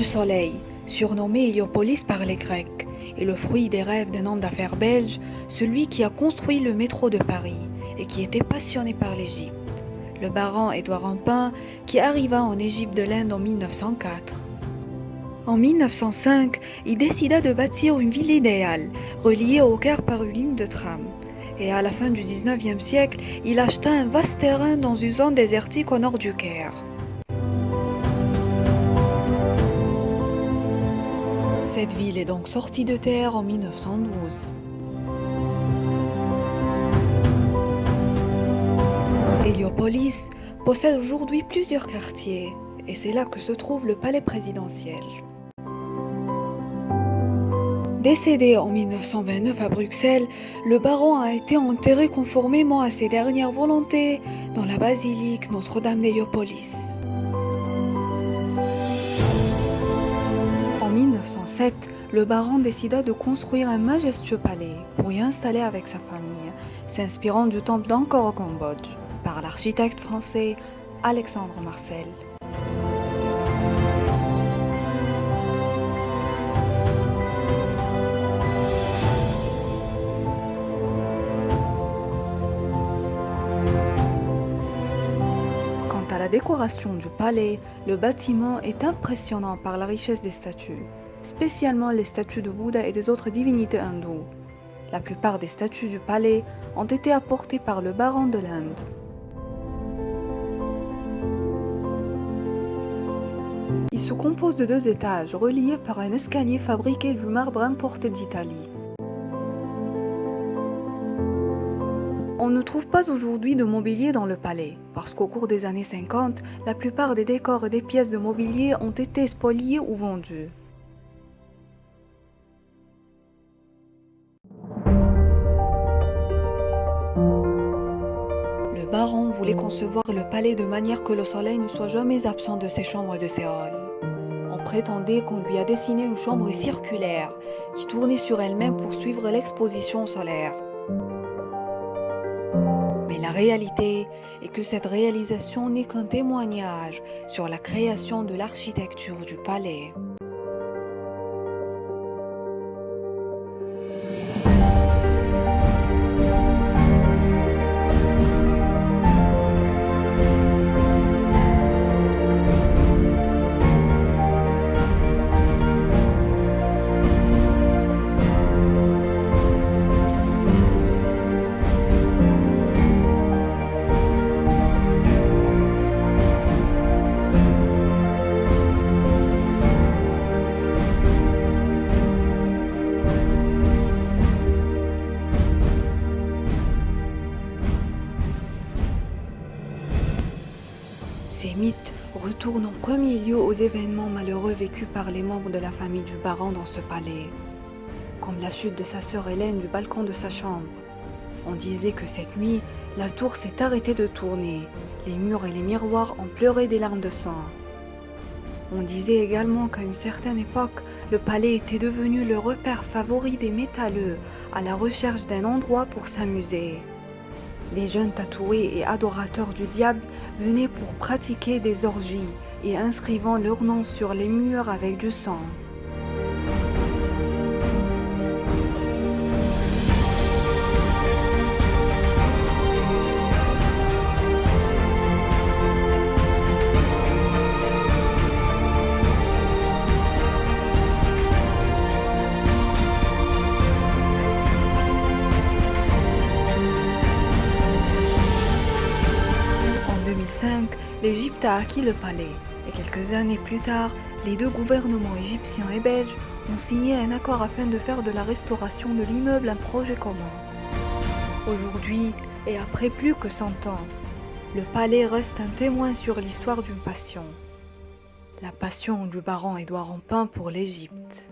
Soleil, surnommé Héliopolis par les Grecs, est le fruit des rêves d'un homme d'affaires belge, celui qui a construit le métro de Paris et qui était passionné par l'Égypte. Le baron Édouard Rampin, qui arriva en Égypte de l'Inde en 1904. En 1905, il décida de bâtir une ville idéale, reliée au Caire par une ligne de tram. Et à la fin du 19e siècle, il acheta un vaste terrain dans une zone désertique au nord du Caire. Cette ville est donc sortie de terre en 1912. Héliopolis possède aujourd'hui plusieurs quartiers, et c'est là que se trouve le palais présidentiel. Décédé en 1929 à Bruxelles, le baron a été enterré conformément à ses dernières volontés dans la basilique Notre-Dame d'Héliopolis. En 1907, le baron décida de construire un majestueux palais pour y installer avec sa famille, s'inspirant du temple d'Angkor au Cambodge, par l'architecte français Alexandre Marcel. Quant à la décoration du palais, le bâtiment est impressionnant par la richesse des statues, spécialement les statues de Bouddha et des autres divinités hindoues. La plupart des statues du palais ont été apportées par le baron de l'Inde. Il se compose de 2 étages reliés par un escalier fabriqué du marbre importé d'Italie. On ne trouve pas aujourd'hui de mobilier dans le palais, parce qu'au cours des années 50, la plupart des décors et des pièces de mobilier ont été spoliés ou vendus. Le baron voulait concevoir le palais de manière que le soleil ne soit jamais absent de ses chambres et de ses halls. On prétendait qu'on lui a dessiné une chambre circulaire qui tournait sur elle-même pour suivre l'exposition solaire. Mais la réalité est que cette réalisation n'est qu'un témoignage sur la création de l'architecture du palais. Ces mythes retournent en premier lieu aux événements malheureux vécus par les membres de la famille du baron dans ce palais, comme la chute de sa sœur Hélène du balcon de sa chambre. On disait que cette nuit, la tour s'est arrêtée de tourner, les murs et les miroirs ont pleuré des larmes de sang. On disait également qu'à une certaine époque, le palais était devenu le repère favori des métalleux à la recherche d'un endroit pour s'amuser. Les jeunes tatoués et adorateurs du diable venaient pour pratiquer des orgies et inscrivant leur nom sur les murs avec du sang. En 2005, l'Égypte a acquis le palais et quelques années plus tard, les 2 gouvernements égyptiens et belges ont signé un accord afin de faire de la restauration de l'immeuble un projet commun. Aujourd'hui, et après plus que 100 ans, le palais reste un témoin sur l'histoire d'une passion. La passion du baron Édouard Rampin pour l'Égypte.